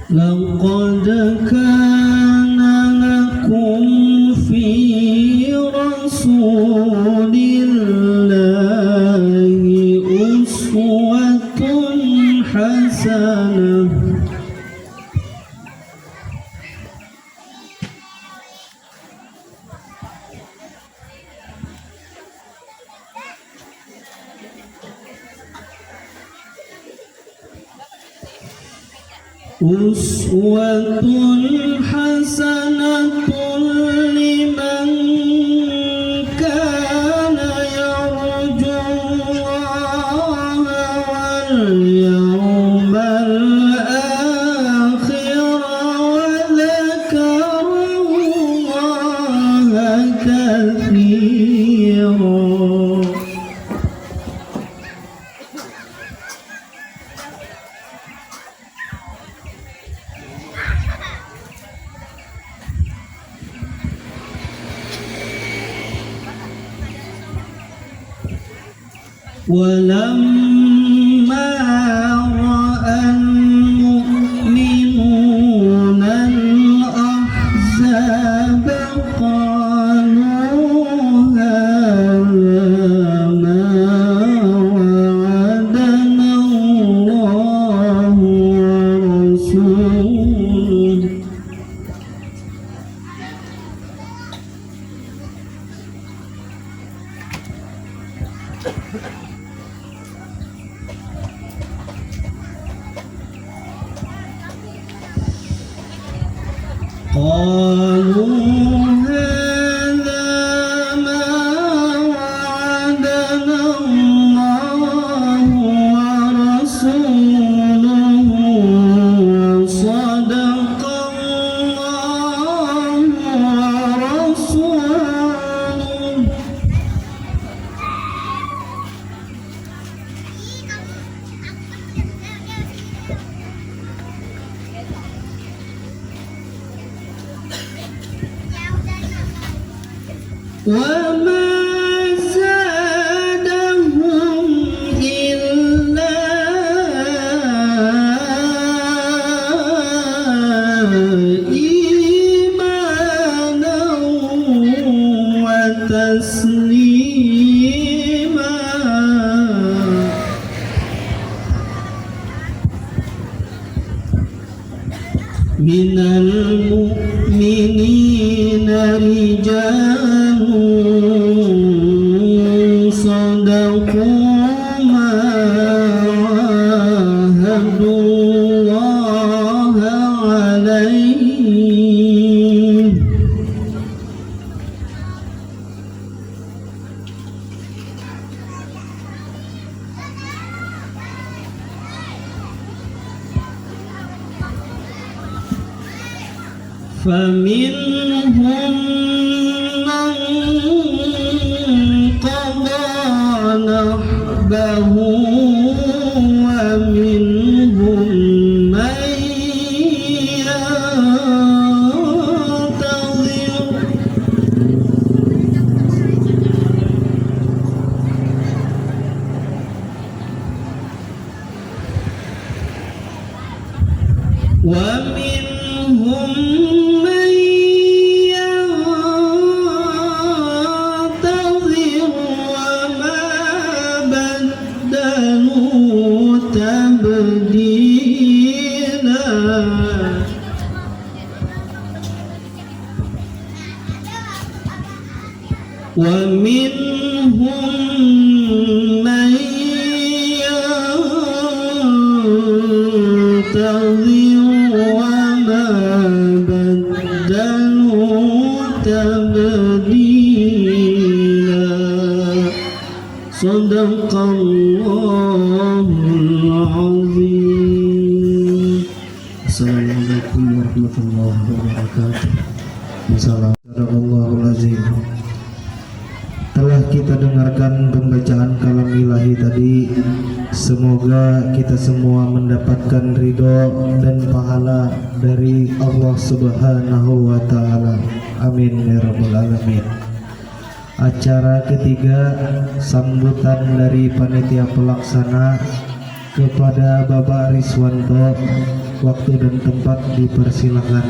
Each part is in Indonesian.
لقد كان لكم في رسول الله أسوة حسنة أسوة حسنة لمن كان يرجو الله واليوم الآخر وذكر الله كثيرا. ولما رأى المؤمنون الأحزاب قالوا هذا ما وعدنا الله ورسوله قالوا هذا ما وعدنا الله ورسوله وصدق الله ورسوله. وما زادهم إلا إيمانا وتسليما. من المؤمنين رجال صدقوا ما عاهدوا الله عليه فمنهم من قضى نحبه ومنهم من ينتظر ومنهم من ينتظر وما بدلوا تبديلا. ومنهم من ينتظر وما بدلوا تبديلا. صدق الله العظيم. Assalamualaikum warahmatullahi wabarakatuh. Assalamualaikum. Telah kita dengarkan pembacaan kalam ilahi tadi. Semoga kita semua mendapatkan ridho dan pahala dari Allah Subhanahu wa Ta'ala. Amin ya Rabbal Alamin. Acara ketiga, sambutan dari panitia pelaksana kepada Bapak Riswanto waktu dan tempat dipersilakan.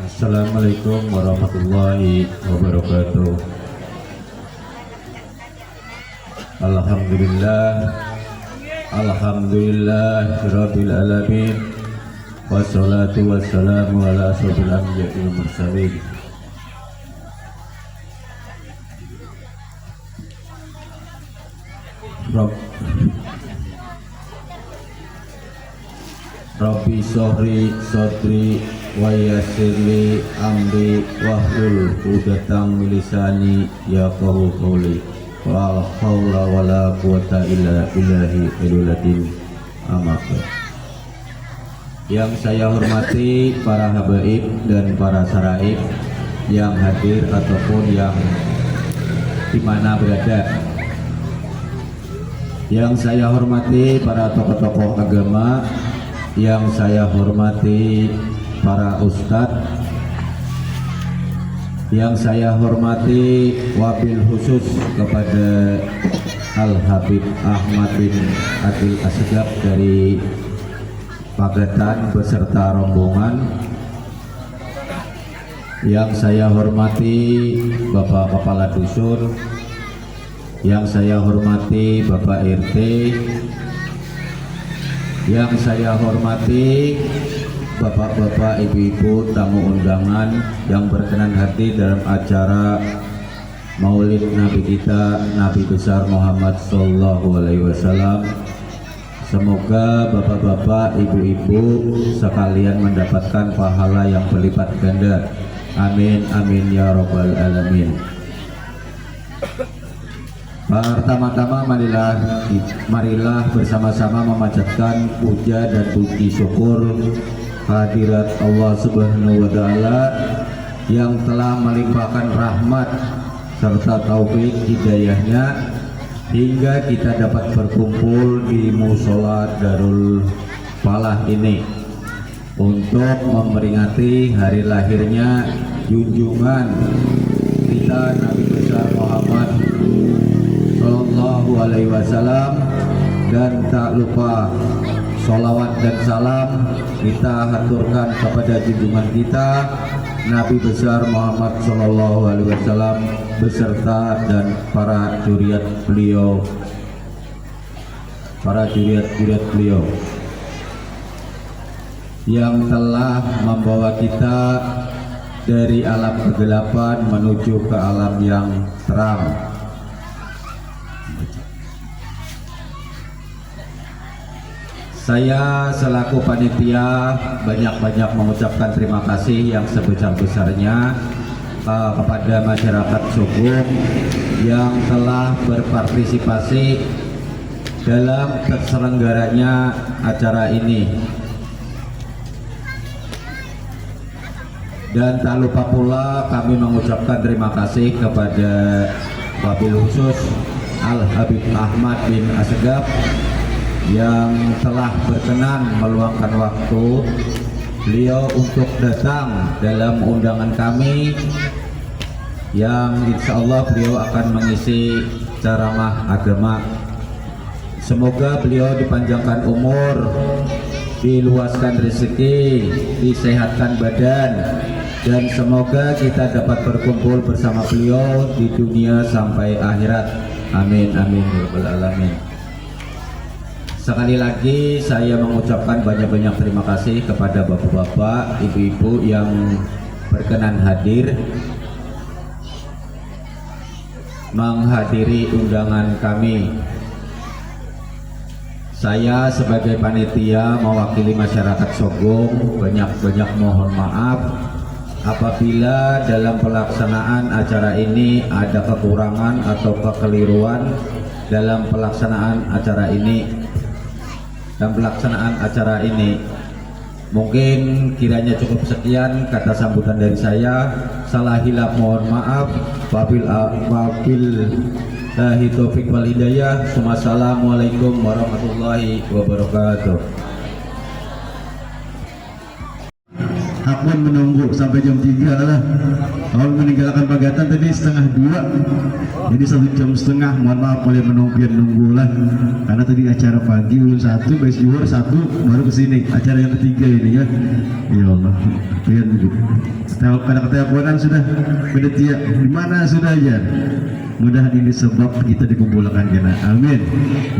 Assalamualaikum warahmatullahi wabarakatuh. Alhamdulillah rabbil alamin, wassalatu wassalamu ala asrofil anbiya'i wal mursalin. Rabbi sholli sodri wa yassirli amri wahlul 'uqdatam min lisani yafqahu qawli. Wa la haula wa la quwwata illa billahi al-aliyyil azim. Yang saya hormati para habaib dan para saraib yang hadir ataupun yang di mana berada. Yang saya hormati para tokoh-tokoh agama, yang saya hormati para ustadz, yang saya hormati wabil khusus kepada Al-Habib Ahmad bin Adil Asegaf dari Pagatan beserta rombongan, yang saya hormati Bapak Kepala Dusun, yang saya hormati Bapak RT, yang saya hormati bapak-bapak, ibu-ibu, tamu undangan yang berkenan hadir dalam acara Maulid Nabi kita, Nabi besar Muhammad Sallallahu Alaihi Wasallam. Semoga bapak-bapak, ibu-ibu sekalian mendapatkan pahala yang berlipat ganda. Amin, amin ya robbal alamin. Pertama-tama marilah bersama-sama memanjatkan puja dan puji syukur hadirat Allah Subhanahu wa Ta'ala yang telah melimpahkan rahmat serta taufik hidayahnya hingga kita dapat berkumpul di musola Darul Falah ini untuk memperingati hari lahirnya junjungan kita Nabi besar Muhammad Sallallahu Alaihi Wasallam, dan tak lupa sholawat dan salam kita haturkan kepada junjungan kita Nabi besar Muhammad Sallallahu Alaihi Wasallam beserta dan para juriat beliau, yang telah membawa kita dari alam kegelapan menuju ke alam yang terang. Saya selaku panitia banyak-banyak mengucapkan terima kasih yang sebesar-besarnya kepada masyarakat Sogong yang telah berpartisipasi dalam terselenggaranya acara ini. Dan tak lupa pula kami mengucapkan terima kasih kepada wabil khusus Al-Habib Ahmad bin Asegaf yang telah berkenan meluangkan waktu beliau untuk datang dalam undangan kami, yang insya Allah beliau akan mengisi ceramah agama. Semoga beliau dipanjangkan umur, diluaskan rezeki, disehatkan badan, dan semoga kita dapat berkumpul bersama beliau di dunia sampai akhirat. Amin, amin ya rabbal alamin. Sekali lagi saya mengucapkan banyak-banyak terima kasih kepada bapak-bapak, ibu-ibu yang berkenan hadir menghadiri undangan kami. Saya sebagai panitia mewakili masyarakat Sogong banyak-banyak mohon maaf apabila dalam pelaksanaan acara ini ada kekurangan atau kekeliruan dalam pelaksanaan acara ini. Dan pelaksanaan acara ini mungkin kiranya cukup sekian kata sambutan dari saya. Salah hilaf mohon maaf. Wabil taufiq wal hidayah. Wassalamualaikum warahmatullahi wabarakatuh. Hakun menunggu sampai jam 3 lah. Awal meninggalkan Pagatan tadi 1:30, jadi 1,5 jam. Mohon maaf boleh nunggu lah, karena tadi acara pagi ulun 1, base juara 1, baru kesini acara yang ketiga ini ya. Ya Allah, lihat gitu. Pada keteleponan sudah, pendetia di mana sudah ya. Mudah ini sebab kita dikumpulkan kena. Amin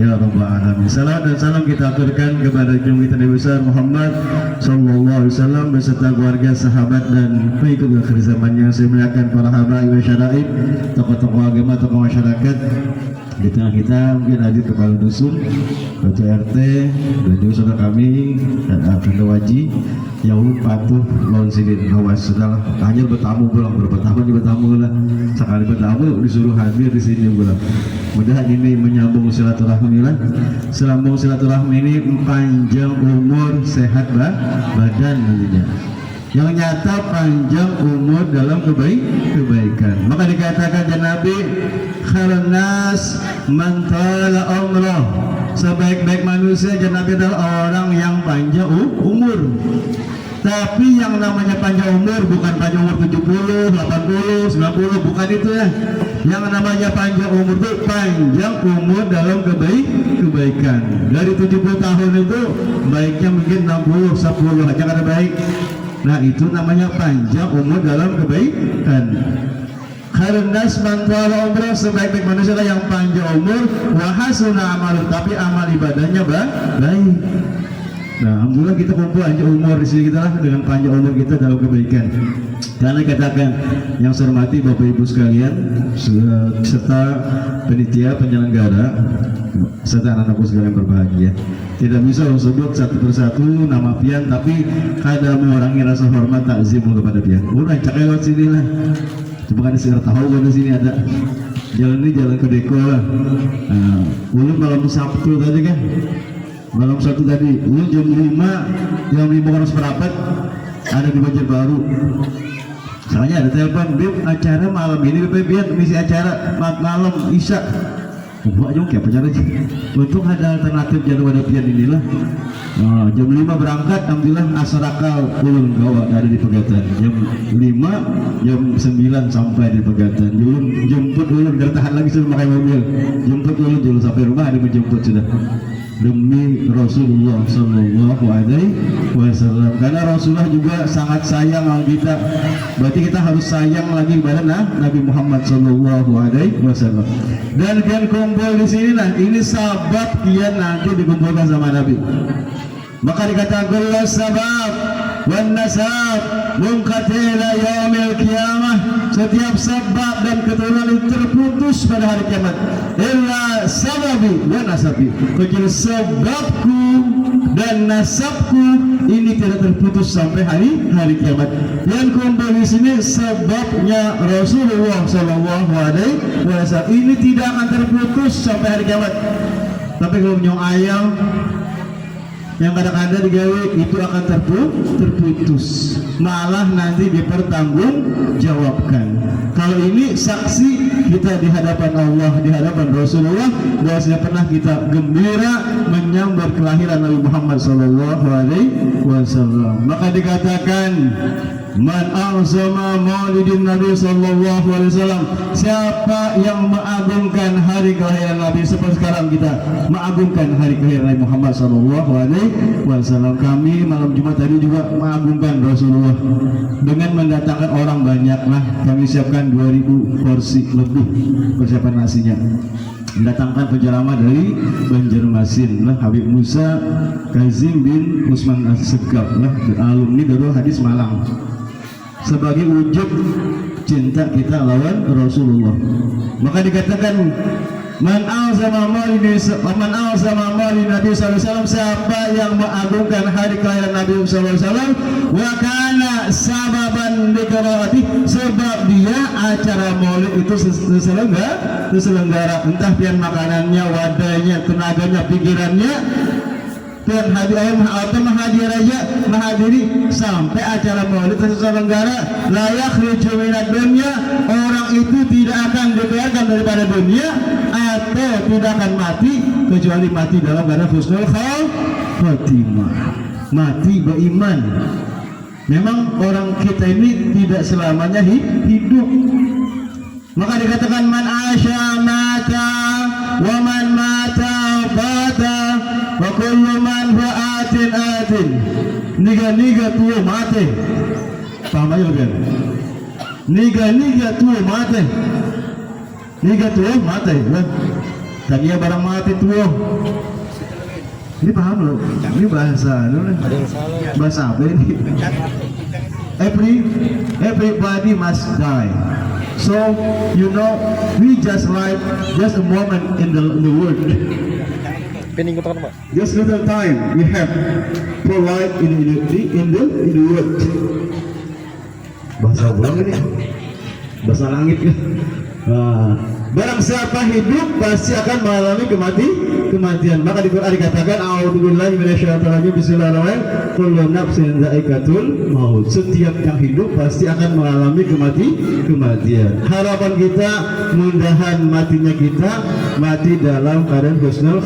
ya rabbal alamin. Salam dan salam kita aturkan kepada junjungan kita Nabi besar Muhammad sallallahu alaihi wasallam beserta keluarga, sahabat dan pengikut akhir zaman yang saya muliakan, para habaib wa syara'ib, tokoh-tokoh agama, tokoh masyarakat. Di tengah kita mungkin hadir kepala dusun, ketua RT, dan juga saudara kami dan Abdul Waji yang patuh lawan sini awas sudah hanya bertamu pulang, berapa tahun di bertamu lah, sekali bertamu disuruh hadir di sini pulang. Mudah ini menyambung silaturahmi lah, selambung silaturahmi ini panjang umur, sehat badan nantinya. Yang nyata panjang umur dalam kebaikan. Maka dikatakan dan Nabi, khairun nas man tala umrah. Sebaik-baik manusia dan Nabi adalah orang yang panjang umur. Tapi yang namanya panjang umur bukan panjang umur 70, 80, 90, bukan itu ya. Yang namanya panjang umur itu panjang umur dalam kebaikan. Dari 70 tahun itu baiknya mungkin 60, 10 aja kada baik. Nah itu namanya panjang umur dalam kebaikan. Khairun nas man tala umrah, sebaik-baik manusia yang panjang umur, wa hasuna amal, tapi amal ibadahnya baik. Nah, alhamdulillah kita kumpul panjang umur di sini kita lah dengan panjang umur kita dalam kebaikan. Karena katakan yang saya hormati Bapak Ibu sekalian serta panitia penyelenggara serta anak-anakku sekalian berbahagia. Tidak bisa disebut satu persatu nama pian, tapi kada mengurangi rasa hormat takzim kepada pian. Udah cakap lewat sini lah. Cuma kan sekarang tahu di sini ada jalan ini, jalan ke Deko lah. Ulun malam Sabtu tadi kan. Malam Sabtu tadi, ulun jam 5 orang seperapat ada di Banjarbaru. Soalnya ada telepon, Bib, acara malam ini Bib, biar misi acara malam Isya. Buat aja kayak acara aja. Untung ada alternatif jadwal pian inilah. Jam 5 berangkat, alhamdulillah asarakal ulun gawa ada di Pagatan. Jam 5, jam 9 sampai di Pagatan. Ulun jemput ulun, gak tahan lagi sudah pakai mobil. Jemput ulun sampai rumah ada menjemput sudah. Demi Rasulullah sallallahu alaihi wasallam, karena Rasulullah juga sangat sayang sama kita, berarti kita harus sayang lagi kepada Nabi Muhammad sallallahu alaihi wasallam. Dan kian kumpul di sini lah, ini sabab kian nanti dikumpulkan sama Nabi. Maka dikatakan sabab wan nasab munqatila yaumil qiyamah, setiap sebab dan keturunan itu terputus pada hari kiamat. Illa sababi wa nasabi, kecuali sebabku dan nasabku ini tidak terputus sampai hari kiamat. Yang kumpul di sini sebabnya Rasulullah sallallahu alaihi wasallam ini tidak akan terputus sampai hari kiamat. Tapi kalau nyong ayam yang kadang-kadang digawe itu akan terputus, malah nanti dipertanggungjawabkan. Kalau ini saksi kita di hadapan Allah, di hadapan Rasulullah, bahwasanya pernah kita gembira menyambut kelahiran Nabi Muhammad sallallahu alaihi wasallam. Maka dikatakan man azama maulidin Nabi sallallahu alaihi wasallam, siapa yang mengagungkan hari kelahiran Nabi, seperti sekarang kita mengagungkan hari kelahiran Nabi Muhammad sallallahu alaihi wasallam. Kami malam Jumat tadi juga mengagungkan Rasulullah dengan mendatangkan orang banyak lah. Kami siapkan 2000 porsi lebih persiapan nasinya. Mendatangkan penceramah dari Banjarmasin lah, Habib Musa Kazim bin Usman Asegaf lah, alumni Darul Hadis Malang, sebagai wujud cinta kita lawan Rasulullah. Maka dikatakan man azama maulid Nabi sallallahu alaihi wasallam, siapa yang mengagungkan hari kelahiran Nabi sallallahu alaihi wasallam, wa kana sababan liqraati, sebab dia acara maulid itu terselenggara, entah pian makanannya, wadahnya, tenaganya, pikirannya, pian menghadiri sampai acara maulid terselenggara. Layak minad dunya, orang itu tidak akan dibiarkan daripada dunia atau tidak akan mati kecuali mati dalam keadaan husnul khatimah, mati beriman. Memang orang kita ini tidak selamanya hidup. Maka dikatakan man asya mata wa man mata bata wa kullu man huwa atin. Niga tuh mate. Paham aja kan? Niga tuh mate. Niga tuh mate. Tanya barang mati tuh. Ini paham loh. Ini bahasa bahasa apa ini? Everybody must die. So you know, we just live just a moment in the world. Just little time we have for life in the world. Bahasa ulang ini, bahasa langit kan. Barang siapa hidup pasti akan mengalami kematian. Maka di Quran dikatakan a'udzubillahi minasyaitonirrajim bismillahirrahmanirrahim kullu nafsin dha'iqatul maut. Setiap yang hidup pasti akan mengalami kematian. Harapan kita mudahan matinya kita mati dalam keadaan husnul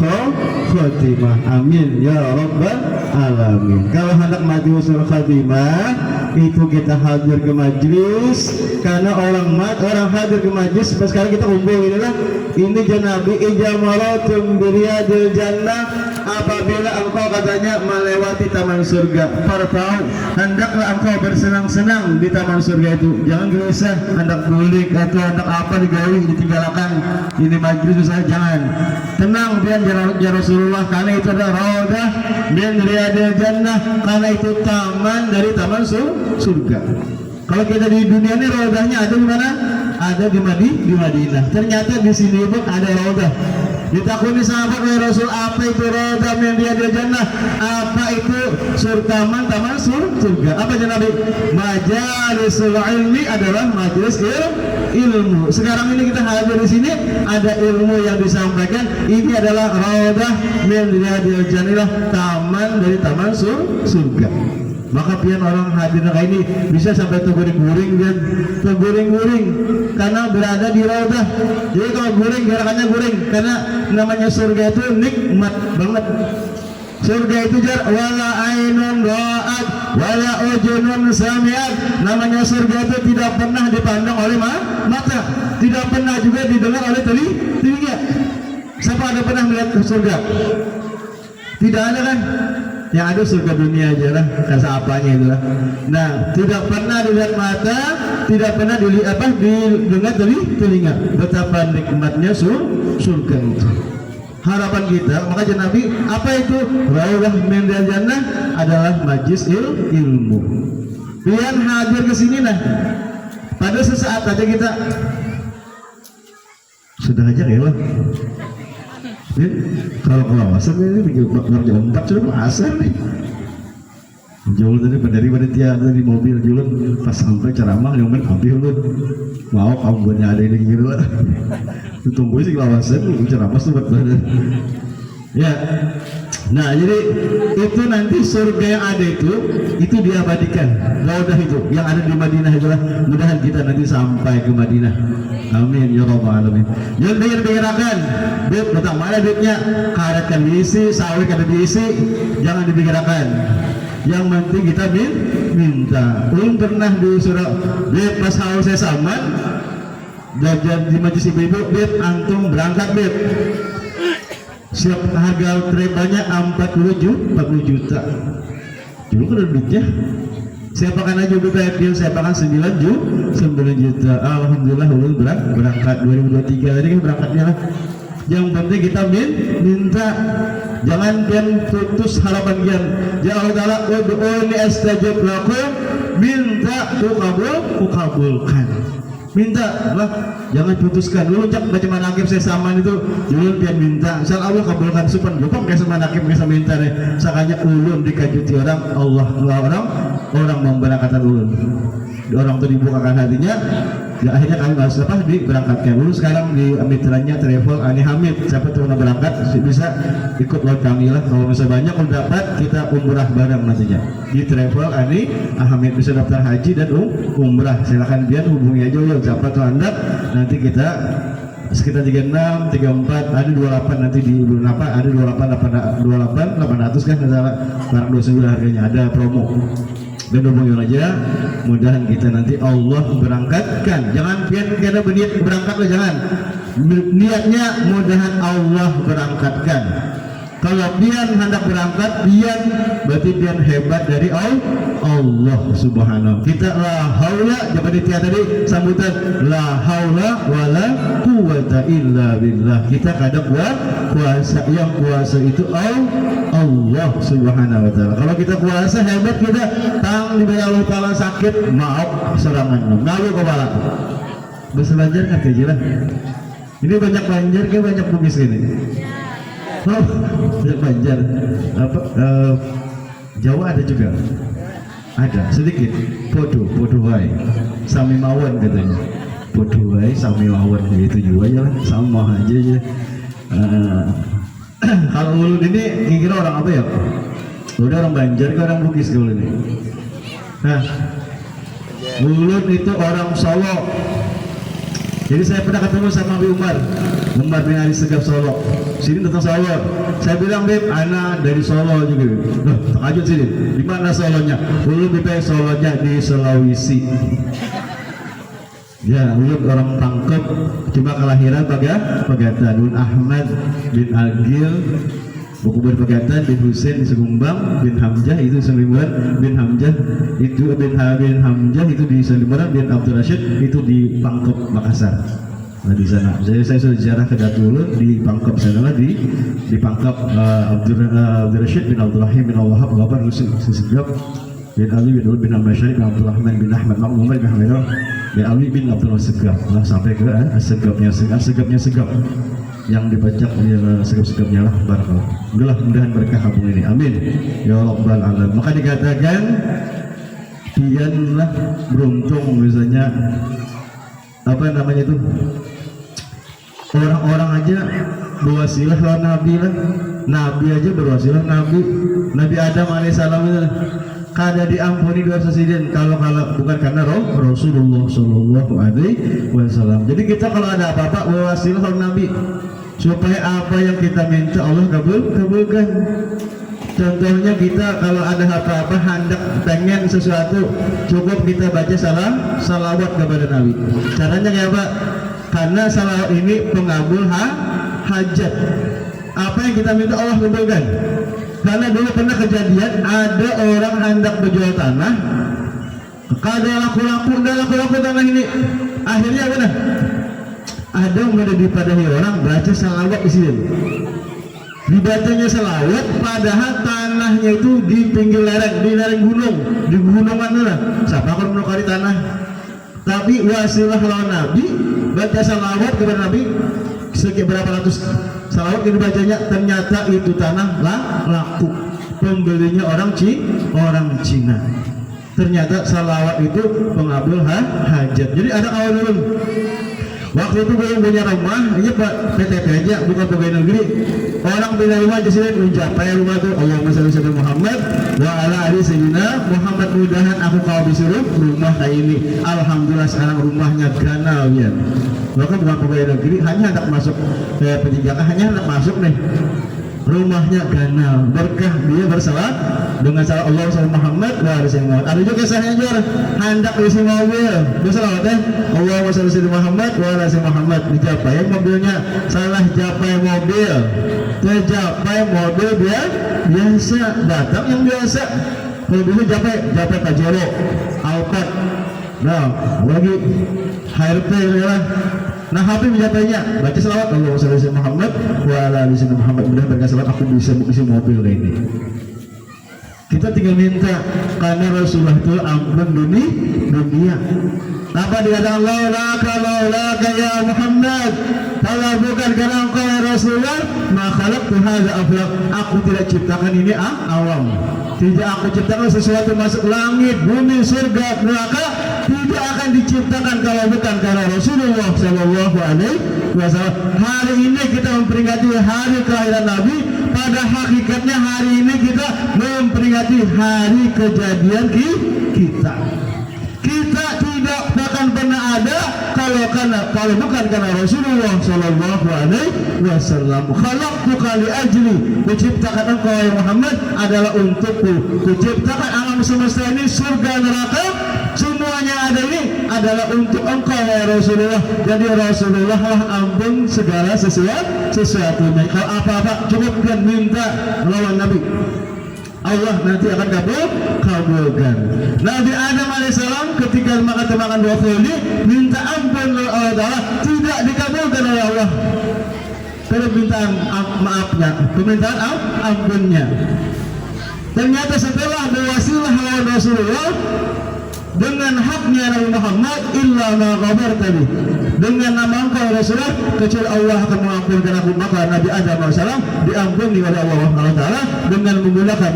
khotimah. Amin ya rabbal alamin. Kalau hendak mati husnul khotimah itu kita hadir ke majlis, karena orang hadir ke majlis. Sekarang kita kumpul inilah, ini janabi ijamaratum biriyadil jannah. Apabila engkau katanya melewati taman surga, fartau, hendaklah engkau bersenang-senang di taman surga itu. Jangan gelisah, hendak bulik atau hendak apa digawi ditinggalkan ini majlis misalnya, jangan. Tenang biar ya Rasulullah, karena itu adalah raudhah min riyadil jannah, karena itu taman dari taman surga. Kalau kita di dunia ini raudhahnya ada di mana? Ada di Madinah. Ternyata di sini pun ada raudhah. Ditakuni sahabat oleh Rasul, apa itu raudhah min riyadil jannah? Apa itu taman surga? Apa aja Nabi? Majalisul ilmi adalah majelis ilmu. Sekarang ini kita hadir di sini, ada ilmu yang disampaikan. Ini adalah raudhah min riyadil jannah, taman dari taman surga. Maka pian orang hadir kayak ini bisa sampai terguring-guring karena berada di raudhah. Jadi kalau guring, gerakannya guring, karena namanya surga itu nikmat banget. Surga itu jar wala ainun ra'at wala ujunun sami'at. Namanya surga itu tidak pernah dipandang oleh mata, tidak pernah juga didengar oleh telinga. Siapa ada pernah melihat surga? Tidak ada kan? Yang ada surga dunia aja lah, rasa apanya itu lah. Nah, tidak pernah dilihat mata, tidak pernah didengar telinga. Betapa nikmatnya surga itu. Harapan kita, maka Nabi, apa itu raudhah min riyadil jannah? Adalah majlis ilmu. Pian hadir ke sini nah. Pada sesaat aja kita sudah aja ya lah. Kalau kelawasan ini jam 4 sudah asar nih. Jauh tadi daripada tiada di mobil julun pas sampai ceramah yang ambil lu mau kamu buatnya ada ini gitu lah. Tunggu sih kelawasan ceramah tuh buat badan. Ya, nah jadi itu nanti surga yang ada itu diabadikan. Raudhah itu yang ada di Madinah itulah. Mudahan kita nanti sampai ke Madinah. Amin ya rabbal alamin. Jangan dipikirkan, duit datang mana duitnya? Karetkan diisi, sawit kada diisi, jangan dipikirkan. Yang penting kita minta. Belum pernah di surau, duit pas haus saya saman, jajan di majlis ibu-ibu, duit antum berangkat duit. Siap harga banyak 40 juta. Dulu kan ada duitnya. Saya pakai aja duit IPO, saya pakai 9 juta. Alhamdulillah ulun berangkat 2023 tadi kan berangkatnya lah. Yang penting kita minta, jangan pian putus harapan pian. Ya Allah Taala, ud'uni astajib lakum, minta kabulkan. Minta lah, jangan putuskan. Dulu cak baca manakib saya saman itu, ulun pian minta. Insya Allah kabulkan supan. Lupa kayak sama manakib kayak minta deh. Sakanya ulun dikajuti orang memberangkatkan ulun. Orang tuh dibukakan hatinya. Ya, akhirnya kami masuk diberangkatkan. Ulun sekarang di mitranya travel Ani Hamid. Siapa tuh mau berangkat bisa ikut lot kami lah. Kalau misalnya banyak kalau dapat kita umrah bareng nantinya. Di travel Ani Hamid bisa daftar haji dan umrah. Silakan biar hubungi aja ya. Siapa tuh Anda nanti kita sekitar 36, 34, ada 28 nanti di bulan apa? Ada 28 800 kan, ada barang 29 harganya, ada promo. Gendong aja, mudahan kita nanti Allah berangkatkan. Jangan pian karena berniat berangkat lah, jangan. Niatnya mudahan Allah berangkatkan. Kalau pian hendak berangkat, pian berarti pian hebat dari Allah Subhanahu. Kita la haula, seperti tadi sambutan la haula wala quwata illa billah. Kita kadang kuasa, yang kuasa itu Allah Subhanahu wa taala. Kalau kita kuasa hebat, kita tang di Allah taala sakit, maaf serangan ngalu kepala. Bahasa Banjar kan aja lah. Ini banyak Banjar ke banyak Bugis ini. Oh, banyak Banjar. Apa Jawa ada juga. Ada sedikit. Podo wae. Sami mawon katanya. Podo wae sami mawon itu juga ya, sama aja ya. Kalau Ulun ini kira orang apa ya? Udah orang Banjar ke orang Bugis ke Ulun ini? Nah, Ulun itu orang Solo. Jadi saya pernah ketemu sama Abi Umar bin Ali Segaf Solo. Sini datang Solo. Saya bilang, Beb, anak dari Solo juga. Loh, takajud sini. Di mana Solonya? Ulun di Solonya di Sulawesi. Ya, Ulun orang Pangkep, cuma kelahiran Pagatan. Ulun Ahmad bin Agil, buku berpegatan bin Husain di Segumbang, bin Hamzah itu Selimbaran, bin Hamzah itu bin Hamzah itu di Selimbaran, bin Abdul Rashid itu di Pangkep Makassar. Nah di sana, saya sudah ziarah ke Datulun di Pangkep sana lah, di Pangkep Abdul Rashid bin Abdul Rahim bin Al-Wahab Gabar Husain Segaf bin Ali bin Ul bin Al-Masyari bin Abdul Rahman bin Ahmad Umar bin Hamid bin Ali bin Abdul Segaf lah sampai ke Segafnya Segaf yang dipajak segap-segapnya lah, barakallah. Mudah-mudahan berkah kampung ini, amin ya rabbal alamin. Maka dikatakan pianlah beruntung, misalnya apa namanya itu, orang-orang aja berwasilah lawan Nabi lah, Nabi aja berwasilah Nabi Adam alaihissalam itu kada diampuni dosa sidin kalau bukan karena Rasulullah Shallallahu Alaihi Wasallam. Jadi kita kalau ada apa-apa berwasilah lawan Nabi supaya apa yang kita minta Allah kabulkan. Contohnya kita kalau ada apa-apa hendak pengen sesuatu, cukup kita baca salawat kepada Nabi. Caranya kayak apa? Karena salawat ini pengabul hajat. Apa yang kita minta Allah kabulkan. Karena dulu pernah kejadian ada orang hendak berjual tanah, kada laku tanah ini. Akhirnya mana? Ada yang dipadahi orang baca salawat di sini. Dibacanya salawat, padahal tanahnya itu di pinggir lereng, di lereng gunung, di gunungan lah. Siapa kalau menukari tanah? Tapi wasilah lawan Nabi, baca salawat kepada Nabi, sekian berapa ratus salawat yang dibacanya, ternyata itu tanah laku. Pembelinya orang Cina. Ternyata salawat itu pengabul hajat. Jadi ada awal dulu. Waktu itu belum punya rumah, ini Pak PTP aja, bukan pegawai negeri. Orang punya rumah di sini mencapai rumah itu Allahumma shalli ala Muhammad wa ala ali sayyidina Muhammad. Mudahan aku kau disuruh rumah kayak ini. Alhamdulillah sekarang rumahnya ganal ya. Bahkan bukan pegawai negeri, hanya hendak masuk penjaga, hanya hendak masuk nih. Rumahnya ganal, berkah dia bersalat dengan salat Allah sama Muhammad wa ala sayyidina Muhammad. Ada juga kisahnya jual hendak isi mobil, bersalawat Allahumma shalli ala Muhammad wa ala sayyidina Muhammad. Dijapai mobilnya, salah japai mobil. Terjapai mobil dia biasa, datang yang biasa. Kalau dulu japai Pajero, Alphard, nah lagi HRP lah. Nah HP menjapainya, baca selawat Allahumma shalli ala Muhammad wa ala ali sayyidina Muhammad. Mudah berkah selawat aku bisa isi mobil kayak ini. Kita tinggal minta karena Rasulullah itu ampun dunia. Apa dikatakan laulaka ya Muhammad, kalau bukan karena engkau ya Rasulullah, makhluk hadza aflaq. Aku tidak ciptakan ini awam. Tidak aku ciptakan sesuatu masuk langit, bumi, surga, neraka, tidak akan diciptakan kalau bukan karena Rasulullah Shallallahu Alaihi Wasallam. Hari ini kita memperingati hari kelahiran Nabi. Pada hakikatnya hari ini kita memperingati hari kejadian kita. Kita tidak bahkan akan pernah ada kalau bukan karena Rasulullah Shallallahu Alaihi Wasallam. Khalaqtuka li ajli, kuciptakan engkau ya Muhammad adalah untukku. Kuciptakan alam semesta ini, surga neraka semuanya ada ini adalah untuk engkau ya Rasulullah. Jadi Rasulullah lah ampun segala sesuatunya. Kalau apa-apa cukup kan minta lawan Nabi, Allah nanti akan kabulkan. Nabi Adam alaihissalam ketika makan dua kali minta ampun oleh Allah Ta'ala, tidak dikabulkan oleh Allah. Permintaan maafnya, permintaan ampunnya. Ternyata setelah berwasilah lawan Rasulullah dengan haknya Nabi Muhammad, illa ma ghafartani, dengan nama engkau Rasulullah, kecuali Allah akan mengampunkan aku. Maka Nabi Adam AS diampuni oleh Allah Taala dengan menggunakan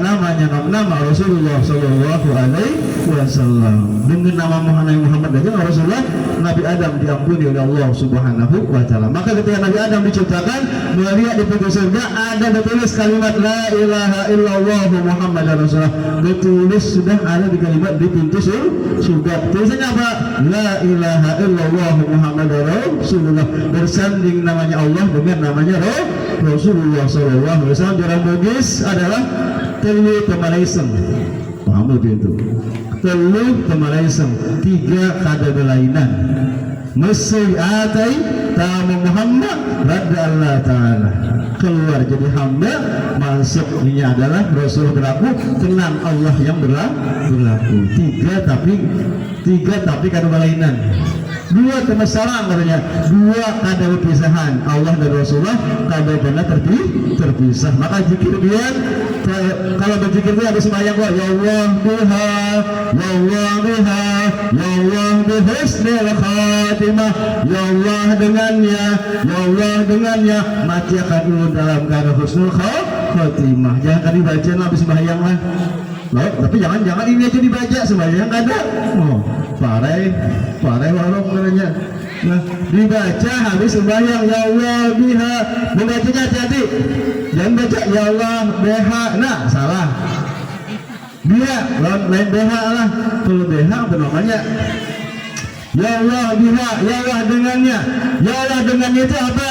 nama Rasulullah Sallallahu Alaihi Wasallam. Dengan nama Muhammad dan Rasulullah, Nabi Adam diampuni oleh Allah Subhanahu Wa Taala. Maka ketika Nabi Adam diciptakan, melihat di pintu surga ada tertulis kalimat La ilaha illallah Muhammad Rasulullah. Ditulis sudah ada di kalimat di pintu surga. Tulisannya apa? La ilaha illallah Muhammad Rasulullah. Bersanding namanya Allah dengan namanya Rasulullah Sallallahu Alaihi Wasallam. Jalan bugis adalah telu pemalaisem. Paham itu? Telu pemalaisem, tiga kada belainan. Mesih atai tamu Muhammad radda Allah Ta'ala, keluar jadi hamba, masuk ini adalah Rasul berlaku, tenang Allah yang berlaku. Tiga tapi kada belainan. Dua termasalah katanya, dua kada perpisahan, Allah dan Rasulullah kada pernah terpisah. Maka zikir dia, kalau berzikir dia habis sembahyang gua, ya Allah biha, ya Allah biha, ya Allah bihusnil khatimah, ya Allah dengannya, ya Allah dengannya mati akan ulun dalam keadaan husnul khatimah. Jangan dibaca habis sembahyang lah. Loh, tapi jangan ini aja dibaca sembahyang kada. Oh, parai warung katanya. Nah, dibaca habis sembahyang ya Allah biha. Membacanya hati-hati. Jangan baca ya Allah biha. Nah, salah. Biha, lain biha lah. Kalau biha apa namanya? Ya Allah biha, ya Allah dengannya. Ya Allah dengannya itu apa?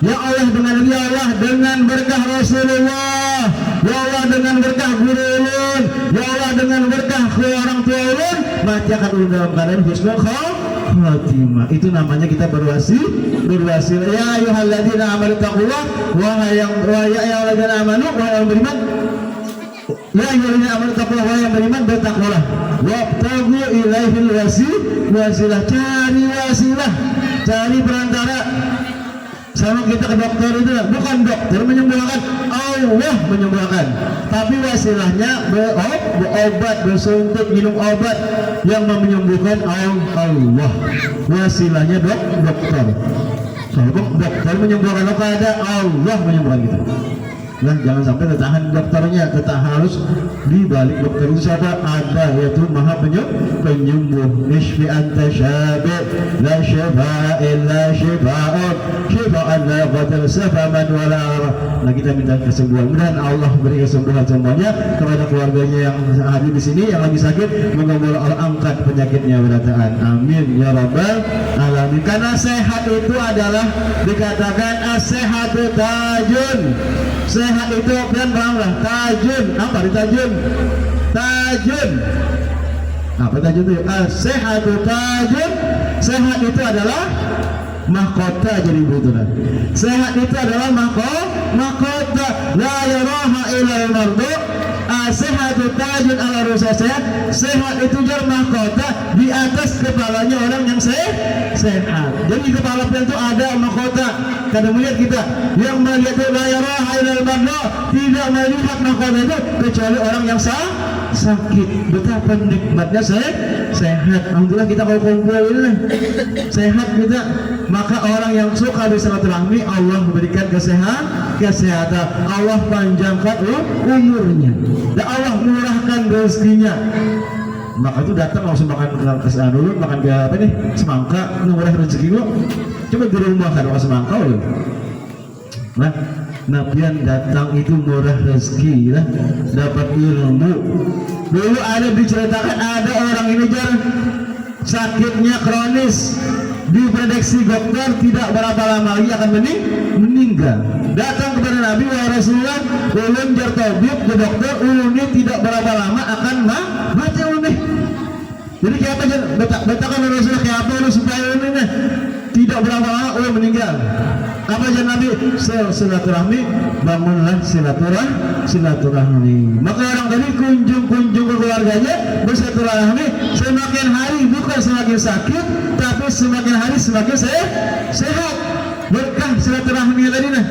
Ya Allah dengan berkah Rasulullah, ya Allah dengan berkah guru ulun, ya Allah dengan berkah orang tua ulun, mati akan ulun dalam keadaan husnul khatimah. Itu namanya kita berwasi. Ya ayyuhalladzina amanu taqullah, wahai yang amanu, wahai yang beriman. Ya ayyuhalladzina amanu taqullah, wahai yang beriman, bertakwalah. Wabtagu ilaihil wasilah, cari wasilah, cari perantara. Sama kita ke dokter itu bukan dokter menyembuhkan, Allah menyembuhkan, tapi wasilahnya berobat, bersuntik, minum obat yang menyembuhkan Allah. Wasilahnya dokter. Kalau dokter menyembuhkan apa ada, Allah menyembuhkan kita. Nah, jangan sampai tertahan dokternya, harus di balik dokter itu siapa? Ada, yaitu Maha Penyembuh. Isfi anta syabi la syifa illa syifa'un syifa'an la qatil safaman wala. Nah, kita minta kesembuhan dan Allah beri kesembuhan semuanya kepada keluarganya yang hadir di sini, yang lagi sakit, moga-moga Allah angkat penyakitnya berataan. Amin ya rabbal alamin. Karena sehat itu adalah dikatakan as-sehatu tajun. Sehat itu kan banglah tajun. Apa di tajun? Tajun. Apa tajun itu? Sehatu tajun. Sehat itu adalah mahkota. Jadi betulan. Sehat itu adalah mahkota. La yaraha ilal mardu. Sehatu tajun ala rusa sehat. Sehat itu jar mahkota di atas kepalanya orang yang sehat. Jadi di kepala itu ada mahkota. Kadang melihat kita yang melihat itu la yaraha ilal mardu, tidak melihat mahkota itu kecuali orang yang sakit. Betapa nikmatnya sehat. Alhamdulillah kita kalau kumpul ini sehat kita. Maka orang yang suka bersilaturahmi, Allah memberikan kesehatan. Allah panjangkan umurnya dan Allah murahkan rezekinya. Maka itu datang langsung makan dulu, makan ke apa nih, semangka, murah rezeki lo. Coba di rumah kan makan semangka lo. Nah, nabian datang itu murah rezeki, lah, dapat ilmu. Dulu ada diceritakan ada orang ini sakitnya kronis, diprediksi dokter tidak berapa lama lagi akan meninggal. Datang kepada Nabi, wahai Rasulullah, ulun jartobib ke dokter, ulun ini tidak berapa lama akan mati ulun nih. Jadi kayak apa aja, betakan Rasulullah kayak apa ulun supaya ulun ini tidak berapa lama ulun meninggal. Apa aja Nabi? Silaturahmi, bangunlah silaturahmi. Maka orang tadi kunjung ke keluarganya, bersilaturahmi. Semakin hari bukan semakin sakit, tapi semakin hari semakin sehat. Berkah silaturahmi tadi nah.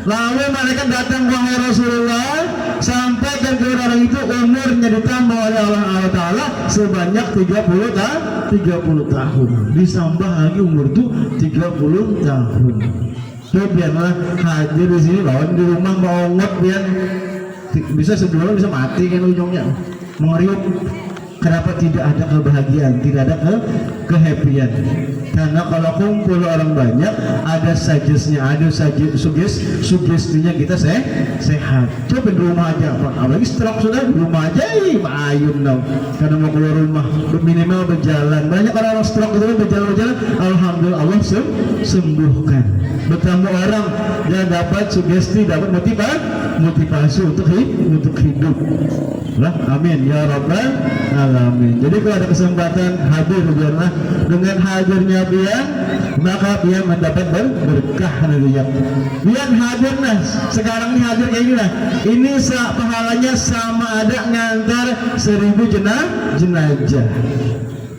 Lalu malaikat datang, wahai Rasulullah, sampaikan kepada orang itu umurnya ditambah oleh Allah Ta'ala sebanyak 30 tahun. Disambah lagi umur itu 30 tahun. So biarlah hadir di sini, lawan di rumah maungot biar bisa sebelum bisa mati kan ujungnya mengeriuk. Kenapa tidak ada kebahagiaan, tidak ada kehappian? Karena kalau kumpul orang banyak, ada suggestinya, ada sugestinya kita sehat. Coba di rumah aja, apalagi stroke sudah di rumah aja, ayun dong. Karena mau keluar rumah, minimal berjalan. Banyak orang stroke itu berjalan, alhamdulillah Allah sembuhkan. Bertambah orang yang dapat sugesti, dapat motivasi untuk hidup. Lah, amin ya rabbal alamin. Jadi kalau ada kesempatan hadir, biarlah dengan hadirnya dia, maka dia mendapat berkah nanti ya. Biar hadir nah, sekarang ini hadir kayak gini nah. Ini pahalanya sama ada ngantar 1000 jenazah.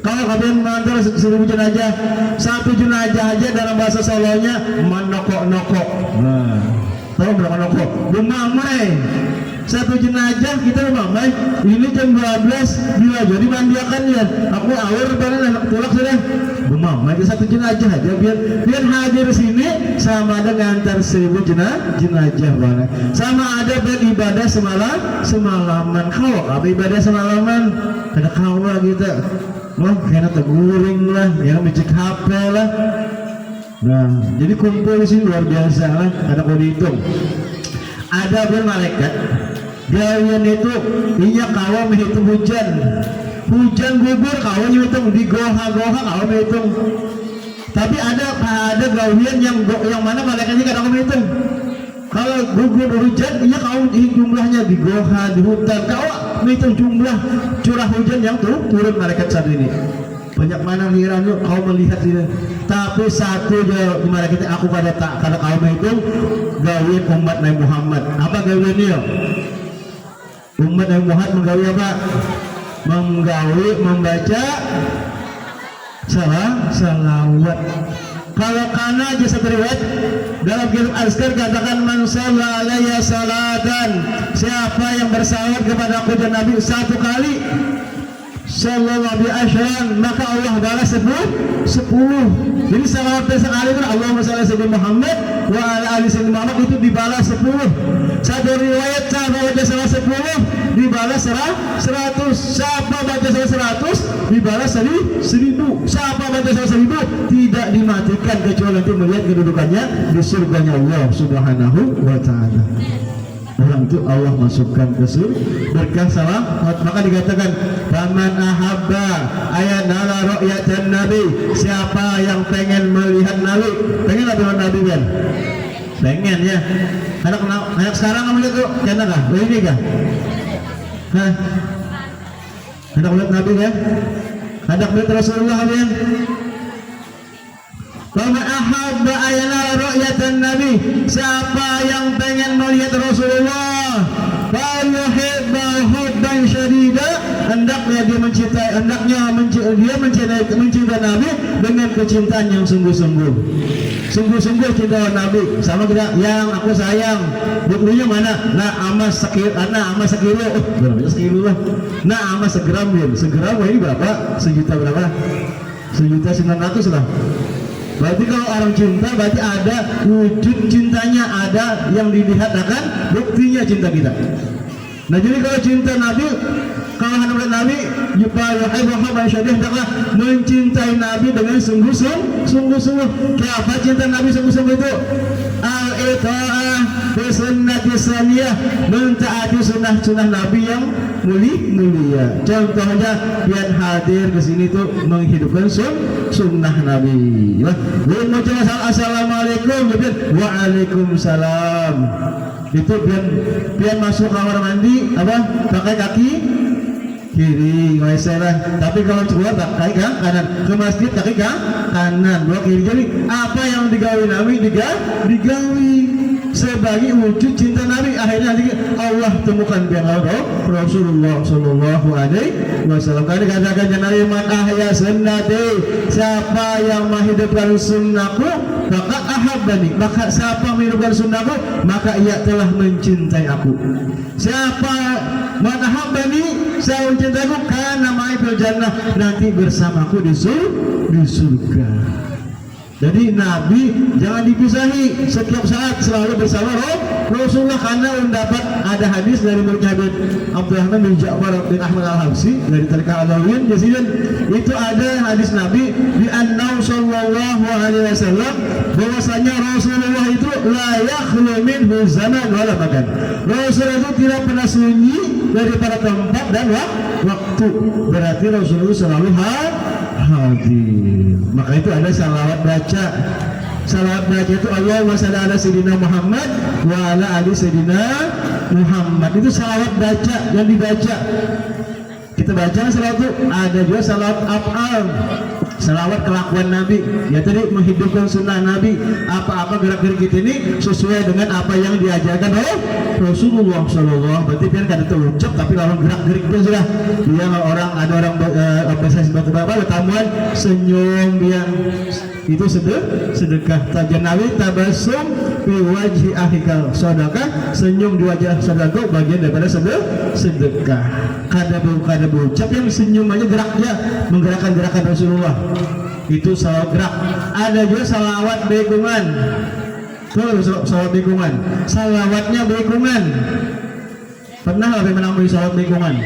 Kalau kalian mengantar 1000 jenazah, 1 jenazah aja dalam bahasa Solonya manoko-noko. Nah, tahu berapa noko? Bumamai. 1 jenazah kita mamai. Ini jam 12 bila jadi mandiakan ya. Aku awur bareng anak tulak sudah. Bumamai ke 1 jenazah aja biar hadir sini sama ada ngantar 1000 jenazah bana. Sama ada beribadah semalaman. Kalau apa ibadah semalaman? Kada kawa kita. Wah, kena teguring lah, ya mencek HP lah. Nah, jadi kumpul sih luar biasa lah. Ada kau dihitung. Ada malaikat. Gawian itu, iya kawa menghitung hujan. Hujan gugur kawa menghitung di goha-goha kawa menghitung. Tapi ada gawian yang mana malaikatnya kadang menghitung. Kalau gugur hujan, iya kau jumlahnya di goha, di hutan, kau menghitung jumlah curah hujan yang turun malaikat saat ini. Banyak mana kiranya kau melihat ini. Tapi satu di malaikatnya aku kada kau menghitung gawian umat Nabi Muhammad. Apa gawiannya? Umat Nabi Muhammad menggawi apa? Membaca salawat. Kalau karena aja satu riwayat dalam kitab Azkar katakan man shalla alayya salatan, siapa yang bersalawat kepada aku dan Nabi 1 kali sallallahu alaihi wasallam maka Allah balas 10. Jadi salawat sekali itu Allahumma shalli ala Muhammad wa ala ali sayyidina Muhammad itu dibalas 10. Satu riwayat siapa baca salah 10 dibalas 100. Siapa baca salah 100 dibalas 1000. Siapa baca salah 1000 tidak dimatikan kecuali nanti melihat kedudukannya di surganya Allah Subhanahu wa taala. Orang itu Allah masukkan ke surga berkah salam. Maka dikatakan faman ahabba ayanala ru'yatan nabi, siapa yang pengen melihat Nabi. Pengen melihat Nabi kan? Pengen ya. Anak sekarang kamu lihat tuh kena kah? Ini kah? Hah? Anak lihat Nabi kan? Anak lihat Rasulullah kan? Faman ahabba ayanala ru'yatan nabi, siapa yang pengen melihat Rasulullah falyuhibba hubban syadida, hendaknya dia mencintai Nabi dengan kecintaan yang sungguh-sungguh cinta Nabi. Sama kita yang aku sayang buktinya mana? Nah ama sekilo berapa sekilo lah. Nah ama segram ini berapa? Sejuta berapa? 1.900.000 lah. Berarti kalau orang cinta berarti ada wujud cintanya, ada yang dilihat akan buktinya cinta kita. Nah jadi kalau cinta Nabi, kalau hendak Nabi hendaklah mencintai Nabi dengan sungguh-sungguh. Kayak apa cinta Nabi sungguh-sungguh itu? Al ita'ah fi sunnati saniyah, mentaati sunnah Nabi yang mulia. Contohnya yang hadir ke sini tuh menghidupkan sunnah Nabi. Belum mau coba assalamualaikum, waalaikumsalam. Itu biar masuk kamar mandi apa pakai kaki kiri, tapi kalau keluar kaki kanan, ke masjid kaki kanan, dua kiri. Jadi apa yang digawi Nabi digawi sebagai wujud cinta Nabi. Akhirnya Allah temukan biar Rasulullah Shallallahu Alaihi Wasallam. Karena katakan Nabi man ahya sunnati, siapa yang menghidupkan sunnahku maka ahabbani, maka siapa menghidupkan sunnahku maka ia telah mencintai aku. Siapa man ahabbani, saya mencintai aku, karena ma'i fil jannah, nanti bersamaku di surga. Jadi Nabi jangan dipisahi, setiap saat selalu bersama Rasulullah. Karena mendapat ada hadis dari muridnya Abdurrahman bin Ja'far bin Ahmad al-Habsyi dari Tariqah Alawiyyin Yazidin, itu ada hadis Nabi di An-Naw Sallallahu Alaihi Wasallam bahwasanya Rasulullah itu la yakhlu minhu zaman wala makan. Rasulullah itu tidak pernah sunyi daripada tempat dan waktu. Berarti Rasulullah selalu hadir. Maka itu ada salawat baca. Salawat baca itu Allahumma shalli ala sayyidina Muhammad wa ala ali sayyidina Muhammad. Itu salawat baca yang dibaca. Kita baca salawat itu ada juga salawat af'al, salawat kelakuan Nabi. Ya tadi menghidupkan sunnah Nabi. Apa-apa gerak-gerik kita ini sesuai dengan apa yang diajarkan oleh Rasulullah Shallallahu. Berarti kan kada terucap tapi lawan gerak-gerik pun sudah. Dia ada orang obsesi batu-batu tamuan senyum dia itu sedekah. Tajan Nabi tabassum fi wajhi akhikal sedekah, senyum di wajah saudaraku bagian daripada sedekah. Kada berucap yang senyum aja geraknya menggerakkan gerakan Rasulullah. Itu salawat gerak. Ada juga salawat bekungan. Salawat bekungan. Salawatnya bekungan. Pernah nggak menamui salawat bekungan?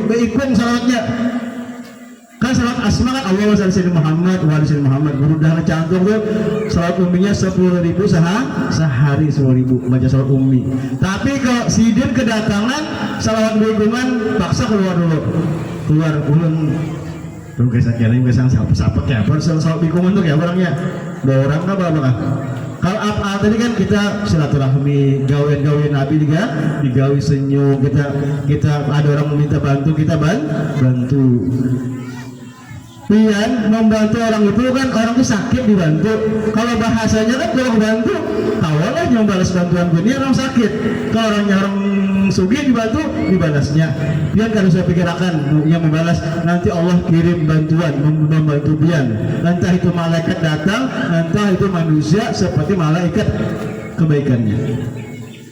Beikung salawatnya. Kan salawat asma kan Allahumma shalli ala Muhammad wa ala sayyidina Muhammad. Guru dah cantum tuh salawat umminya 10.000 sehari 10.000 baca salawat ummi. Tapi kalau sidin kedatangan salawat bekungan paksa keluar dulu. Keluar ulun. Tuh guys akhirnya biasa siapa kayak salawat bekungan tuh kayak orangnya. Dua orang apa? Kalau apa tadi kan kita silaturahmi, gawe-gawe Nabi juga digawi senyum, kita ada orang meminta bantu kita bantu. Pian membantu orang itu kan orang itu sakit dibantu. Kalau bahasanya kan kalau bantu, tawalah yang balas bantuan gue ini orang sakit. Kalau orang sugih dibantu dibalasnya. Pian kalau saya pikirkan yang membalas nanti Allah kirim bantuan membantu pian. Entah itu malaikat datang, entah itu manusia seperti malaikat kebaikannya.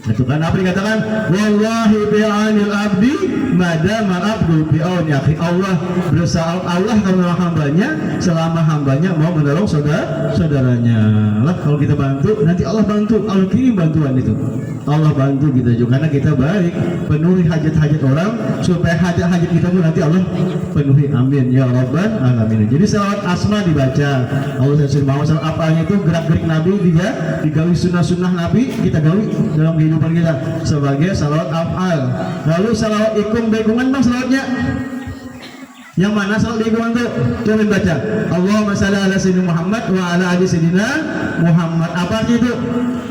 Itu kan apa dikatakan wallahi bi'anil abdi madama abdu bi'auni akhi. Allah bersama Allah karena hambanya selama hambanya mau menolong saudaranya lah. Kalau kita bantu nanti Allah bantu, Allah kirim bantuan itu, Allah bantu kita juga karena kita baik, penuhi hajat-hajat orang supaya hajat-hajat kita pun nanti Allah penuhi. Amin ya rabbal alamin. Jadi salawat asma dibaca Allah SWT apanya itu gerak-gerik Nabi digawi sunnah-sunnah Nabi kita gawi dalam kehidupan kita sebagai salawat af'al. Lalu salawat ikum bekungan bang salawatnya yang mana salawat bekungan tuh? Coba baca Allahumma shalli ala sayyidina Muhammad wa ala ali sayyidina Muhammad. Apa itu?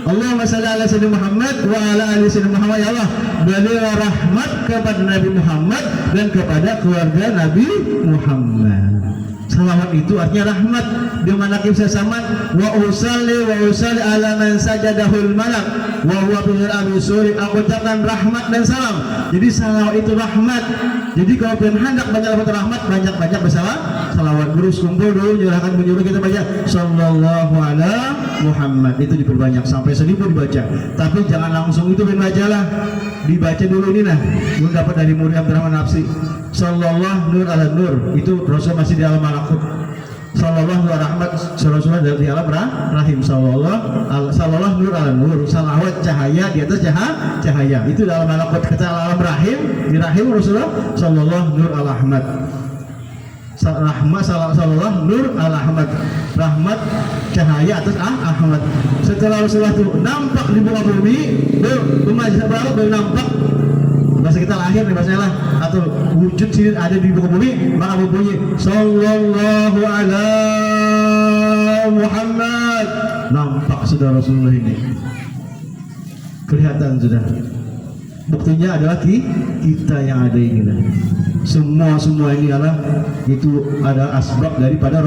Allahumma shalli ala sayyidina Muhammad wa ala ali sayyidina Muhammad. Ya Allah berilah rahmat kepada Nabi Muhammad dan kepada keluarga Nabi Muhammad. Salawat itu artinya rahmat. Di mana kisah sama wa usalli ala man sajadahul malak wa huwa bil abisuri. Aku ucapkan rahmat dan salam. Jadi salawat itu rahmat. Jadi kalau pengen hendak banyak dapat rahmat, banyak salawat. Guru kumpul dulu menyuruh kita baca sallallahu ala Muhammad. Itu diperbanyak sampai 1000 dibaca. Tapi jangan langsung itu bacalah. Dibaca dulu ini nah. Belum dapat dari murid Abdurrahman Nafsi. Sallallahu nur ala nur. Itu Rasul masih di alam malakut. Sallallahu ala rahmat, Rasulullah di alam rahim. Sallallahu nur ala nur. Salawat cahaya di atas cahaya. Itu dalam malakut. Kata alam rahim, di rahim Rasulullah sallallahu nur ala rahmat. rahmat sallallahu nur al Ahmad, rahmat cahaya atas Ahmad. Setelah Rasulullah itu nampak di muka bumi, umat baru baru nampak. Bahasa kita lahir nih bahasa lah, atau wujud sini ada di muka bumi, maka berbunyi sallallahu ala Muhammad. Nampak sudah Rasulullah ini, kelihatan sudah. Buktinya adalah kita yang ada ini lah. Semua ini adalah itu ada asbab daripada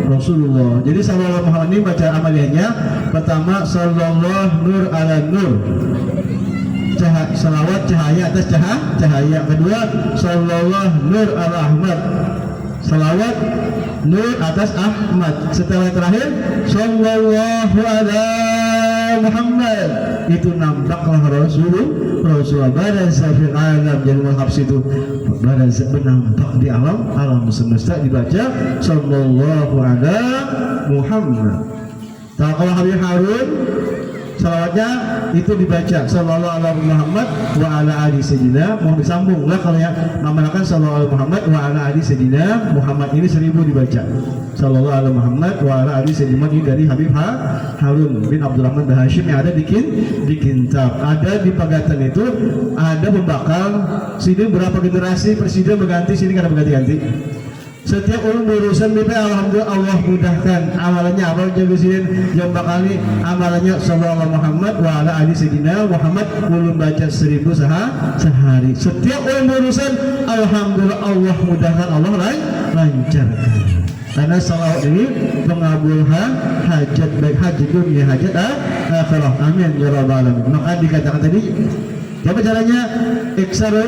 Rasulullah. Jadi sallallahu Muhammad ini baca amaliyahnya, pertama sallallahu nur ala nur, salawat cahaya atas cahaya. Kedua sallallahu nur ala Ahmad, salawat nur atas Ahmad. Setelah terakhir sallallahu ala Muhammad, itu nampaklah Rasulullah badan safir alam jadi habs itu badan bernampak di alam semesta, dibaca sallallahu ala Muhammad. Kalau Habib Harun salawatnya itu dibaca sallallahu ala Muhammad wa ala ali sayyidina. Mohon disambunglah kalau yang mengamalkan sallallahu ala Muhammad wa ala ali sayyidina Muhammad ini 1000 dibaca. Sallallahu ala Muhammad wa ala ali sayyidina ini dari Habib Harun bin Abdurrahman bin Hashim yang ada di Kintab. Ada di Pagatan itu ada pembakal. Sini berapa generasi presiden berganti, sini karena berganti-ganti. Setiap orang berurusan BP, alhamdulillah Allah mudahkan amalannya. Amal jagosin yang bakal ini amalannya sallallahu Muhammad wa ala ali sayyidina Muhammad, ulun baca 1000 sehari. Setiap orang berurusan alhamdulillah Allah mudahkan, Allah lancarkan. Karena salawat ini mengabulkan hajat, baik hajat dunia hajat akhirah. Amin ya rabbal alamin. Maka dikatakan tadi, apa caranya? Iksaru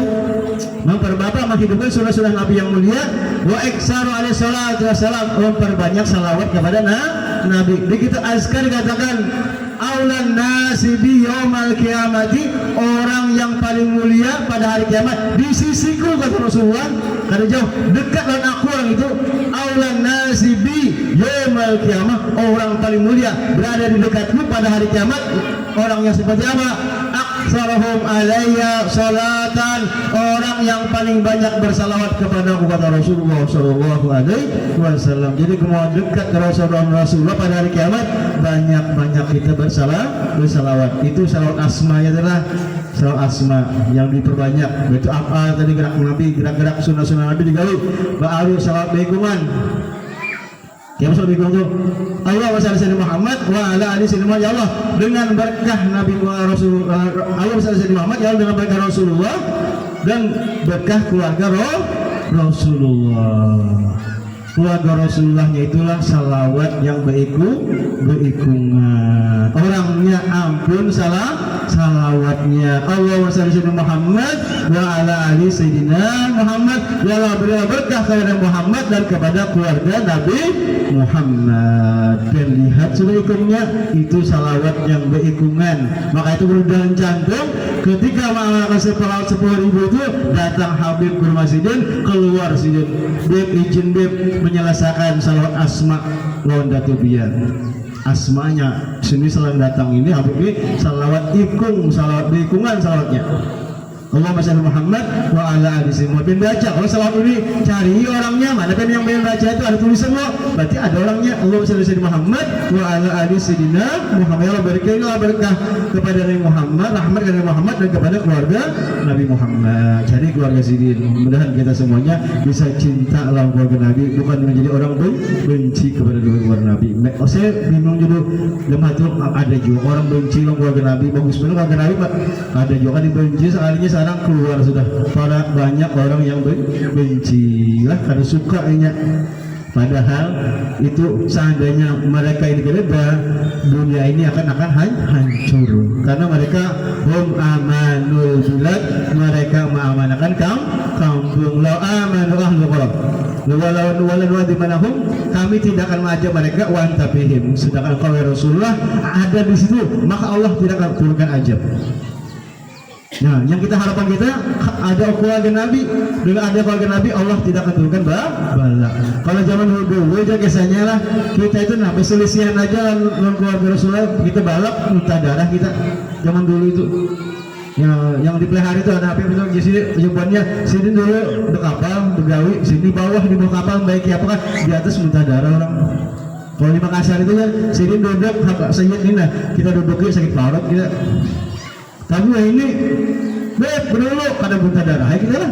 memperbapak menghidupkan sunnah-sunnah Nabi yang mulia, wa iksaru alaihi salatu wassalam, memperbanyak salawat kepada Nabi. Di kita azkar dikatakan aulan nasi bi yaumal qiyamati, orang yang paling mulia pada hari kiamat di sisiku, kata Rasulullah. Karena jauh dekat dengan aku orang itu. Aulan nasi bi yaumal qiyamah, orang paling mulia berada di dekatmu pada hari kiamat. Orang yang seperti apa? Aktsarahum alayya salatan, orang yang paling banyak bersalawat kepada aku, kata Rasulullah sallallahu alaihi wasallam. Jadi kalau dekat ke Rasulullah pada hari kiamat, banyak-banyak kita bersalawat. Itu salawat asma ya telah. Salawat asma yang diperbanyak. Itu apa tadi gerak Nabi, gerak-gerak sunnah-sunnah Nabi digali. Baru salawat baikuman. Yang masuk di itu Allah wa sallallahu Muhammad wa ala ali sayyidina Muhammad, ya Allah dengan berkah Nabi Rasulullah, Allah wa sallallahu Muhammad, ya Allah dengan berkah Rasulullah dan berkah keluarga Rasulullah. Keluarga Rasulullahnya itulah salawat yang berikungan. Orangnya ampun salawatnya. Allah wa sallallahu Muhammad wa ala ali sayyidina Muhammad, ya Allah berilah berkah kepada Muhammad dan kepada keluarga Nabi Muhammad. Dan lihat sudah ikumnya, itu salawat yang berikungan. Maka itu berudahan jantung ketika mengamalkan salawat 10.000 itu, datang Habib ke rumah sidin, keluar sidin, Beb izin Beb menyelesaikan salawat asma lawan datubian. Asmanya sini selalu datang ini Habib ini salawat ikung, salawat berikungan salawatnya. Allahumma shalli Muhammad wa ala ali sayyidina Muhammad. Baca kalau salawat ini cari orangnya mana, kan yang baca itu ada tulisan loh, berarti ada orangnya. Allahumma shalli Muhammad wa ala ali sayyidina Muhammad, ya Allah berikanlah berkah kepada Nabi Muhammad, rahmat kepada Muhammad dan kepada keluarga Nabi Muhammad. Jadi keluarga sidin, mudah-mudahan kita semuanya bisa cinta lawan keluarga Nabi, bukan menjadi orang benci kepada keluarga Nabi. Saya bingung juga lemah itu, ada juga orang benci lawan keluarga Nabi. Bagus benar keluarga Nabi, Pak. Ada juga kan dibenci sekalinya sekarang keluar sudah para banyak orang yang benci lah karena suka ini. Padahal itu seandainya mereka ini berada, dunia ini akan hancur karena mereka hum amanul bilad, mereka mengamanahkan kampung. Lau amanu ahlul qura walau dimanahum, kami tidak akan mengajak mereka wantapihim, sedangkan kalau Rasulullah ada di situ, maka Allah tidak akan turunkan ajab. Nah, yang kita harapkan kita ada keluarga Nabi, dengan ada keluarga Nabi Allah tidak akan turunkan bala. Kalau zaman dulu aja kisahnya lah, kita itu nah perselisihan aja dengan keluarga Rasulullah, kita balap muntah darah kita zaman dulu itu. yang dipelihara itu ada apa betul di sini jawabannya sini dulu di kapal begawi sini bawah di bawah kapal baik ya apakah di atas muntah darah orang. Kalau di Makassar itu kan sini duduk sayid ini nah kita duduknya sakit parut kita. Tapi ini berdulu pada muntah darah kita lah.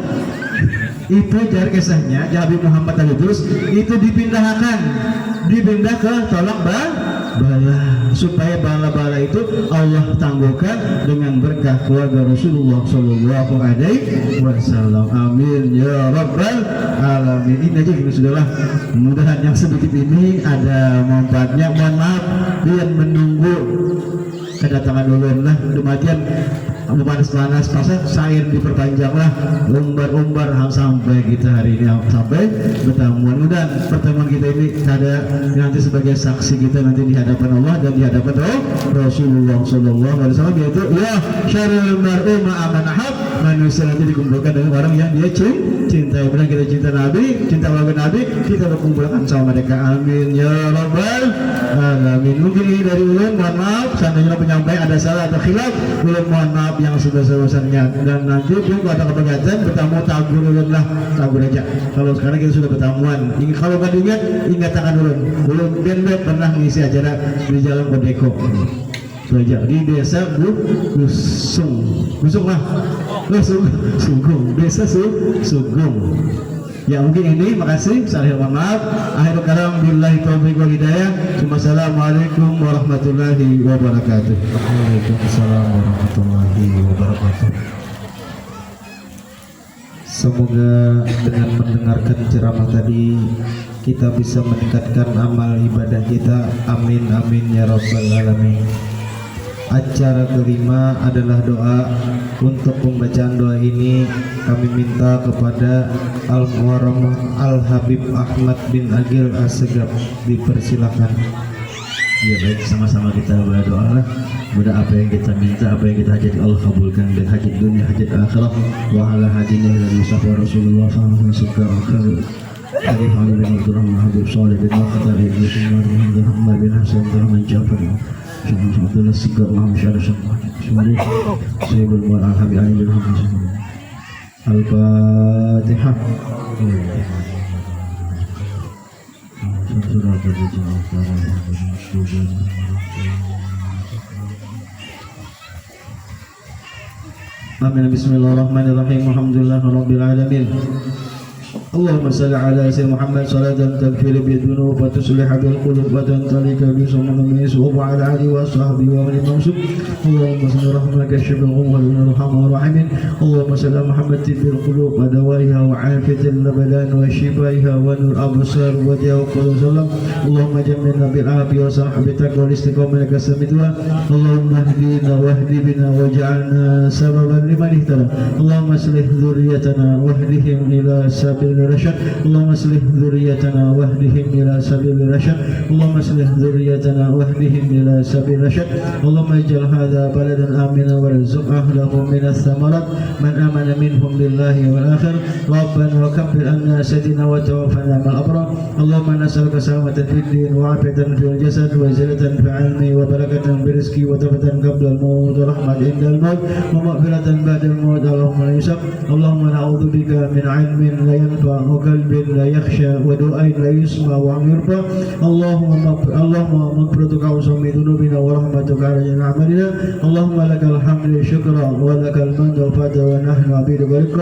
Itu jar kisahnya Habib Muhammad Al-Idrus itu dipindah ke tolak bala supaya bala-bala itu Allah tangguhkan dengan berkah keluarga Rasulullah Shallallahu Alaihi Wasallam. Amin ya rabbal alamin. Ini aja kita sudahlah. Mudah-mudahan yang sedikit ini ada manfaatnya. Mohon maaf yang menunggu kedatangan ulun lah kematian panas pasar sair diperpanjanglah umbar sampai kita hari ini sampai pertemuan. Mudah pertemuan kita ini ada nanti sebagai saksi kita nanti di hadapan Allah dan di hadapan Rasulullah Sallallahu Alaihi Wasallam, yaitu ya syarul mar'u ma'aman ahab, manusia nanti dikumpulkan dengan orang yang dia cintai. Benar kita cinta Nabi, cinta keluarga Nabi, kita berkumpulkan sama mereka. Amin ya rabbal alamin. Mungkin ini dari ulun, mohon maaf seandainya penyampaian ada salah atau khilaf, ulun mohon maaf yang sebesar-besarnya. Dan nanti pun kalau ada kegiatan bertamu tabur ulun lah, tabur aja. Kalau sekarang kita sudah bertamuan, kalau kan ingat tangan ulun ben pernah mengisi acara di Jalan Kodeko saja di desa Gusung lah, Sugong, desa Sugong. Ya mungkin ini, makasih, saya maaf. Akhirul kalam billahi taufiq wal hidayah. Wassalamualaikum warahmatullahi wabarakatuh. Waalaikumsalam warahmatullahi wabarakatuh. Semoga dengan mendengarkan ceramah tadi kita bisa meningkatkan amal ibadah kita. Amin amin ya rabbal alamin. Acara kelima adalah doa. Untuk pembacaan doa ini kami minta kepada Al-Muharram Al-Habib Ahmad bin Agil Asegaf, dipersilakan. Ya baik, sama-sama kita berdoa lah. Mudah apa yang kita minta, apa yang kita hajat Allah kabulkan, dan hajat dunia, hajat akhirat. Wa ala hadinya ila mustafa Rasulullah sallallahu alaihi wasallam. Hadis bin Abdurrahman Habib Saleh bin Mukhtar bin Muhammad bin Hasan bin Jafar. Alhamdulillah segala masyarakat semua. Sayyidul Mu'al Habib Ali bin Hamzah. Al-Fatihah. Amin. Bismillahirrahmanirrahim. Alhamdulillahirabbil alamin. اللهم صل على سيدنا محمد صلاة تغفر بالذنوب وتصلح بالقلوب وتنطلق بسمع السوء وعلى آله وصحبه ومن الموصول. اللهم صل رحمك الشفاء من الرحمن الرحيم. اللهم صل على محمد طب القلوب ودوائها وعافية الأبدان وشفائها ونور الأبصار وضياء القلوب. اللهم جملنا بالعافية وصحبه بالتقوى والاستقامة لك سميتها. اللهم اهدنا واهد بنا واجعلنا سببا لمن اهتدى. اللهم اصلح ذريتنا واهدهم إلى سبيل الرشد. اللهم اصلح ذريتنا واهدهم الى سبيل الرشد. اللهم اصلح ذريتنا واهدهم الى سبيل الرشد. اللهم اجعل هذا بلدا امنا وارزق اهله من الثمرات من امن منهم بالله والاخر. ربنا وكفر عنا سيدنا وتوفنا مع الابرار. اللهم نسالك سلامة في الدين وعافية في الجسد وزيادة في العلم وبركة في الرزق وتوبة قبل الموت ورحمة عند الموت ومغفرة بعد الموت. اللهم لا يسق. اللهم نعوذ بك من علم لا ينفع وقلب لا يخشى ودعاء لا يسمع وعن يرفع. اللهم مغفرتك وسمع ذنوبنا ورحمتك على جميع اعمالنا. اللهم لك الحمد شكرا ولك المن والفضل ونحن عبيدك ولك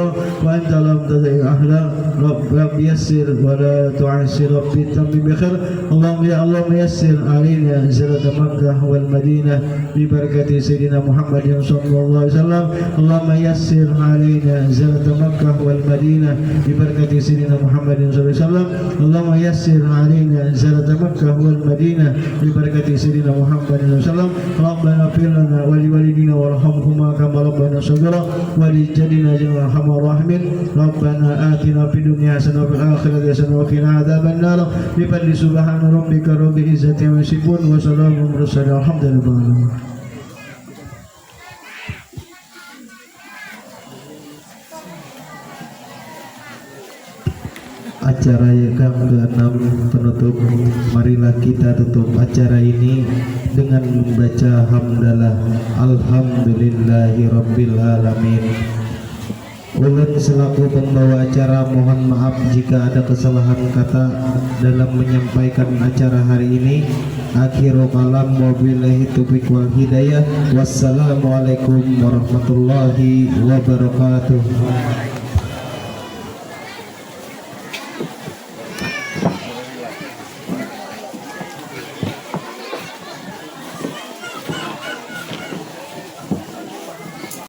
وانت لم تدع اهلا. رب يسر ولا تعسر، ربي تمم بخير. اللهم يسر علينا زيارة مكة والمدينة ببركة سيدنا محمد صلى الله عليه وسلم. اللهم يسر علينا زيارة مكة والمدينة ببركة سيدنا محمد صلى الله عليه وسلم. اللهم يسر علينا زيارة مكة والمدينة ببركة سيدنا محمد صلى الله عليه وسلم. ربنا اغفر لنا ولوالدينا وارحمهما كما ربنا صغيرا ولجدنا جميع ارحم الراحمين. ربنا آتنا في الدنيا حسنة وفي الآخرة حسنة وقنا عذاب النار. بفضل سبحان ربك رب العزة عما يصفون وسلام على المرسلين والحمد لله. acara yang ke-6 penutup. Marilah kita tutup acara ini dengan membaca hamdalah alhamdulillahirabbil alamin. Ulun selaku pembawa acara mohon maaf jika ada kesalahan kata dalam menyampaikan acara hari ini. Akhiru kalam wabillahi taufiq wal hidayah. Wassalamualaikum warahmatullahi wabarakatuh.